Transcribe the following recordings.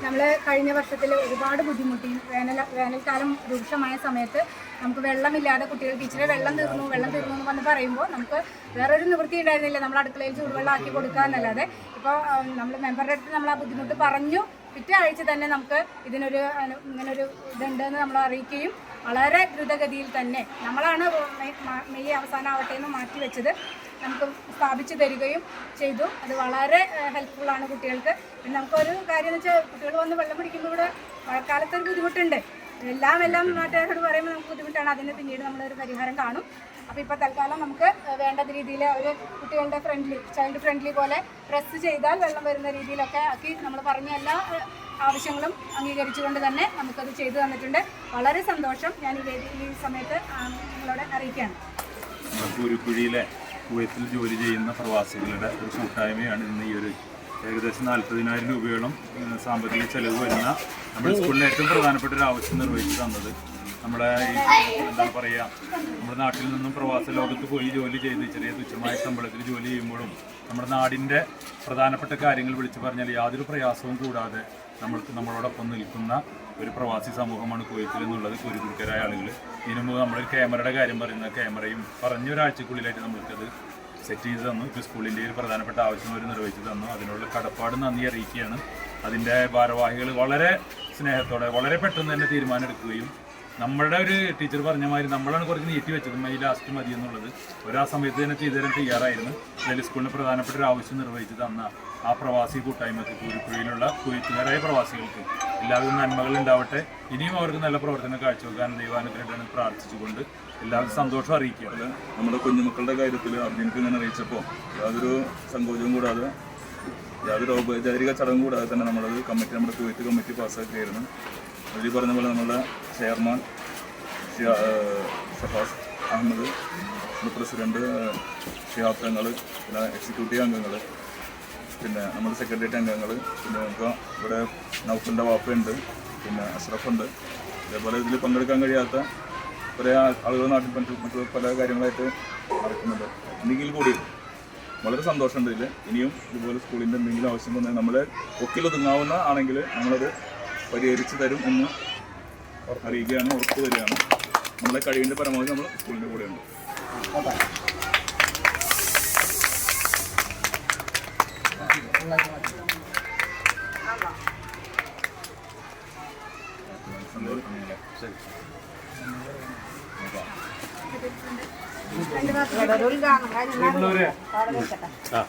നമ്മൾ കഴിഞ്ഞ വർഷത്തിൽ ഒരുപാട് ബുദ്ധിമുട്ടി. വേനൽക്കാലം രൂക്ഷമായ സമയത്ത് നമുക്ക് വെള്ളമില്ലാതെ കുട്ടികൾക്ക് ഇച്ചിരി വെള്ളം തീർന്നു എന്ന് വന്ന് പറയുമ്പോൾ നമുക്ക് വേറൊരു നിവൃത്തി ഉണ്ടായിരുന്നില്ല. നമ്മൾ അടുക്കളയിൽ ചൂടുവെള്ളം ആക്കി കൊടുക്കുക എന്നല്ലാതെ. ഇപ്പോൾ നമ്മൾ മെമ്പറുടെ അടുത്ത് നമ്മൾ ആ ബുദ്ധിമുട്ട് പറഞ്ഞു. പിറ്റേ ആഴ്ച തന്നെ നമുക്ക് ഇങ്ങനൊരു ഇതുണ്ടെന്ന് നമ്മൾ അറിയിക്കുകയും വളരെ ദ്രുതഗതിയിൽ തന്നെ നമ്മളാണ് മെയ് അവസാനമാവട്ടെ എന്ന് മാറ്റി വെച്ചത്, നമുക്ക് സ്ഥാപിച്ചു തരികയും ചെയ്തു. അത് വളരെ ഹെൽപ്ഫുള്ളാണ് കുട്ടികൾക്ക്. പിന്നെ നമുക്കൊരു കാര്യം എന്ന് വെച്ചാൽ കുട്ടികൾ വന്ന് വെള്ളം പിടിക്കുമ്പോൾ ഇവിടെ മഴക്കാലത്തൊരു ബുദ്ധിമുട്ടുണ്ട്. എല്ലാം നാട്ടുകാരോട് പറയുമ്പോൾ നമുക്ക് ബുദ്ധിമുട്ടാണ്. അതിന് പിന്നീട് നമ്മളൊരു പരിഹാരം കാണും. അപ്പോൾ ഇപ്പോൾ തൽക്കാലം നമുക്ക് വേണ്ട രീതിയിൽ ഒരു കുട്ടികളുടെ ചൈൽഡ് ഫ്രണ്ട്ലി പോലെ പ്രസ് ചെയ്താൽ വെള്ളം വരുന്ന രീതിയിലൊക്കെ ആക്കി നമ്മൾ പറഞ്ഞ എല്ലാ ആവശ്യങ്ങളും അംഗീകരിച്ചുകൊണ്ട് തന്നെ നമുക്കത് ചെയ്തു തന്നിട്ടുണ്ട്. വളരെ സന്തോഷം. ഞാൻ ഈ സമയത്ത് നിങ്ങളോട് അറിയിക്കുകയാണ്. പൂരിക്കുഴിയിലെ കുവൈത്തിൽ ജോലി ചെയ്യുന്ന പ്രവാസികളുടെ ഒരു കൂട്ടായ്മയാണ് ഇന്ന് ഈ ഒരു ഏകദേശം 40,000 രൂപയോളം സാമ്പത്തിക ചെലവ് വരുന്ന നമ്മുടെ സ്കൂളിലെ ഏറ്റവും പ്രധാനപ്പെട്ട ഒരു ആവശ്യം നിർവഹിച്ചു തന്നത്. നമ്മുടെ എന്താ പറയുക, നമ്മുടെ നാട്ടിൽ നിന്നും പ്രവാസ ലോകത്ത് പോയി ജോലി ചെയ്ത് ചെറിയ തുച്ഛമായ ശമ്പളത്തിൽ ജോലി ചെയ്യുമ്പോഴും നമ്മുടെ നാടിൻ്റെ പ്രധാനപ്പെട്ട കാര്യങ്ങൾ വിളിച്ചു പറഞ്ഞാൽ യാതൊരു പ്രയാസവും കൂടാതെ നമ്മളോടൊപ്പം നിൽക്കുന്ന ഒരു പ്രവാസി സമൂഹമാണ് കുവൈത്തിൽ എന്നുള്ളത് കുരുക്കുരുക്കരായ ആളുകൾ. ഇതിനു മുമ്പ് നമ്മളൊരു ക്യാമറയുടെ കാര്യം പറയുന്ന ക്യാമറയും ഒരാഴ്ചക്കുള്ളിലായിട്ട് നമ്മൾക്കത് സെറ്റ് ചെയ്ത് തന്നു. ഇപ്പോൾ സ്കൂളിൻ്റെ ഒരു പ്രധാനപ്പെട്ട ആവശ്യം അവർ നിർവഹിച്ചു തന്നു. അതിനുള്ള കടപ്പാട് നന്ദി അറിയിക്കുകയാണ്. അതിൻ്റെ ഭാരവാഹികൾ വളരെ സ്നേഹത്തോടെ വളരെ പെട്ടെന്ന് തന്നെ തീരുമാനം എടുക്കുകയും നമ്മളുടെ ഒരു ടീച്ചർ പറഞ്ഞ മാതിരി നമ്മളാണ് കുറച്ച് നീട്ടി വെച്ചത്, മെയ് ലാസ്റ്റ് മതി എന്നുള്ളത്. ആ സമയത്ത് തന്നെ ചെയ്തു തരാൻ തയ്യാറായിരുന്നു. അതിൽ സ്കൂളിന് പ്രധാനപ്പെട്ട ഒരു ആവശ്യം നിർവഹിച്ചു തന്ന ആ പ്രവാസി കൂട്ടായ്മക്ക് കുരുക്കുഴിയിലുള്ള കുവൈത്തുകാരായ പ്രവാസികൾക്ക് എല്ലാവിധ നന്മകൾ ഉണ്ടാവട്ടെ. ഇനിയും അവർക്ക് നല്ല പ്രവർത്തനം കാഴ്ചവെക്കാൻ ദൈവാനുഗ്രഹം പ്രാർത്ഥിച്ചുകൊണ്ട് എല്ലാവരും സന്തോഷം അറിയിക്കുക. നമ്മുടെ കുഞ്ഞുമക്കളുടെ കാര്യത്തിൽ അർജുനക്ക് ഇങ്ങനെ അറിയിച്ചപ്പോൾ യാതൊരു സങ്കോചവും കൂടാതെ യാതൊരു ഔപചാരിക ചടങ്ങ് കൂടാതെ തന്നെ നമ്മുടെ കുവൈത്ത് കമ്മിറ്റി പാസ്സാക്കിയായിരുന്നു. അതിൽ പറഞ്ഞ പോലെ നമ്മുടെ ചെയർമാൻ ഷഫാസ് അഹമ്മദ്, പ്രസിഡന്റ് ഷിഹാബ് തങ്ങൾ, പിന്നെ എക്സിക്യൂട്ടീവ് അംഗങ്ങൾ, പിന്നെ നമ്മുടെ സെക്രട്ടേറിയറ്റ് അംഗങ്ങൾ, പിന്നെ നമുക്ക് ഇവിടെ നൗഫലിൻ്റെ വാപ്പയുണ്ട്, പിന്നെ അഷ്റഫുണ്ട്. അതേപോലെ ഇതിൽ പങ്കെടുക്കാൻ കഴിയാത്ത കുറേ ആളുകൾ നാട്ടിൽ മറ്റു പല കാര്യങ്ങളായിട്ട് നടക്കുന്നുണ്ട്. എങ്കിൽ കൂടി വളരെ സന്തോഷമുണ്ട്. ഇതിൽ ഇനിയും ഇതുപോലെ സ്കൂളിൻ്റെ എന്തെങ്കിലും ആവശ്യം വന്നാൽ നമ്മളെ ഒക്കിലൊതുങ്ങാവുന്ന ആണെങ്കിൽ നമ്മളത് പരിഹരിച്ച് തരും എന്ന് അറിയിക്കുകയാണ്, ഉറപ്പ് തരികയാണ്. നമ്മളെ കഴിവിൻ്റെ പരമാവധി നമ്മൾ സ്കൂളിൻ്റെ കൂടെയുണ്ട്.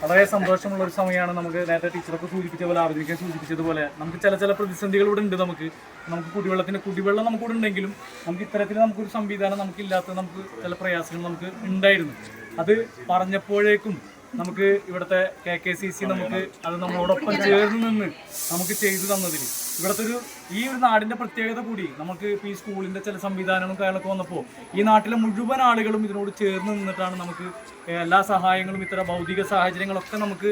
വളരെ സന്തോഷമുള്ള ഒരു സമയമാണ്. നമുക്ക് നേരത്തെ ടീച്ചറൊക്കെ സൂചിപ്പിച്ച പോലെ ആരോഗ്യം സൂചിപ്പിച്ചതുപോലെ നമുക്ക് ചില പ്രതിസന്ധികൾ ഇവിടെ ഉണ്ട്. നമുക്ക് കുടിവെള്ളം നമുക്കിവിടെ ഉണ്ടെങ്കിലും നമുക്ക് ഇത്തരത്തിൽ നമുക്കൊരു സംവിധാനം നമുക്കില്ലാത്ത നമുക്ക് ചില പ്രയാസങ്ങൾ നമുക്ക് ഉണ്ടായിരുന്നു. അത് പറഞ്ഞപ്പോഴേക്കും നമുക്ക് ഇവിടുത്തെ KKCC നമുക്ക് അത് നമ്മളോടൊപ്പം ചേർന്ന് നിന്ന് നമുക്ക് ചെയ്തു തന്നതിൽ ഇവിടുത്തെ ഈ ഒരു നാടിൻ്റെ പ്രത്യേകത കൂടി നമുക്ക് ഇപ്പോൾ ഈ സ്കൂളിൻ്റെ ചില സംവിധാനങ്ങളും കാര്യങ്ങളൊക്കെ വന്നപ്പോൾ ഈ നാട്ടിലെ മുഴുവൻ ആളുകളും ഇതിനോട് ചേർന്ന് നിന്നിട്ടാണ് നമുക്ക് എല്ലാ സഹായങ്ങളും ഇത്തരം ഭൗതിക സാഹചര്യങ്ങളൊക്കെ നമുക്ക്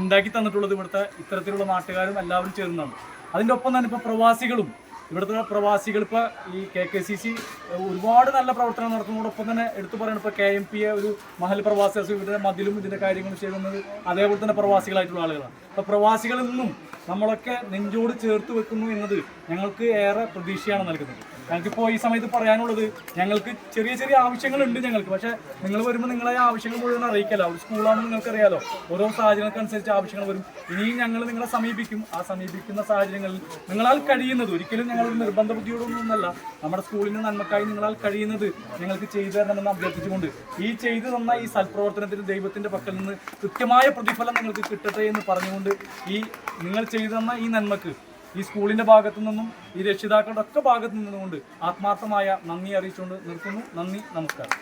ഉണ്ടാക്കി തന്നിട്ടുള്ളത്. ഇവിടുത്തെ ഇത്തരത്തിലുള്ള നാട്ടുകാരും എല്ലാവരും ചേർന്നാണ്. അതിൻ്റെ ഒപ്പം തന്നെ ഇപ്പോൾ പ്രവാസികളും ഇവിടുത്തെ പ്രവാസികൾ ഇപ്പോൾ ഈ KKCC ഒരുപാട് നല്ല പ്രവർത്തനം നടത്തുന്നതോടൊപ്പം തന്നെ എടുത്തു പറയുന്നത് ഇപ്പോൾ KMP ഒരു മഹൽ പ്രവാസി ഇവരുടെ മതിലും ഇതിൻ്റെ കാര്യങ്ങളും ചെയ്യുന്നത് അതേപോലെ തന്നെ പ്രവാസികളായിട്ടുള്ള ആളുകളാണ്. അപ്പോൾ പ്രവാസികളിൽ നിന്നും നമ്മളൊക്കെ നെഞ്ചോട് ചേർത്ത് വെക്കുന്നു എന്നത് ഞങ്ങൾക്ക് ഏറെ പ്രതീക്ഷയാണ് നൽകുന്നത്. ഞങ്ങൾക്കിപ്പോൾ ഈ സമയത്ത് പറയാനുള്ളത് ഞങ്ങൾക്ക് ചെറിയ ആവശ്യങ്ങളുണ്ട് ഞങ്ങൾക്ക്. പക്ഷേ നിങ്ങൾ വരുമ്പോൾ നിങ്ങളെ ആവശ്യങ്ങൾ മുഴുവൻ അറിയിക്കല്ല. ഒരു സ്കൂളാണെന്ന് നിങ്ങൾക്കറിയാലോ, ഓരോ സാഹചര്യങ്ങൾക്കനുസരിച്ച് ആവശ്യങ്ങൾ വരും. ഇനിയും ഞങ്ങൾ നിങ്ങളെ സമീപിക്കും. ആ സമീപിക്കുന്ന സാഹചര്യങ്ങളിൽ നിങ്ങളാൽ കഴിയുന്നത്, ഒരിക്കലും ഞങ്ങളൊരു നിർബന്ധ ബുദ്ധിയോടൊന്നുമല്ല, നമ്മുടെ സ്കൂളിൻ്റെ നന്മക്കായി നിങ്ങളാൽ കഴിയുന്നത് ഞങ്ങൾക്ക് ചെയ്തു തരണമെന്ന് അഭ്യർത്ഥിച്ചുകൊണ്ട് ഈ ചെയ്തു തന്ന ഈ സൽപ്രവർത്തനത്തിന് ദൈവത്തിൻ്റെ പക്കൽ നിന്ന് കൃത്യമായ പ്രതിഫലം നിങ്ങൾക്ക് കിട്ടട്ടെ എന്ന് പറഞ്ഞുകൊണ്ട് ഈ നിങ്ങൾ ചെയ്തു തന്ന ഈ നന്മക്ക് ഈ സ്കൂളിൻ്റെ ഭാഗത്തു നിന്നും ഈ രക്ഷിതാക്കളുടെ ഒക്കെ ഭാഗത്തു നിന്നുകൊണ്ട് ആത്മാർത്ഥമായ നന്ദി അറിയിച്ചുകൊണ്ട് നിർത്തുന്നു. നന്ദി, നമസ്കാരം.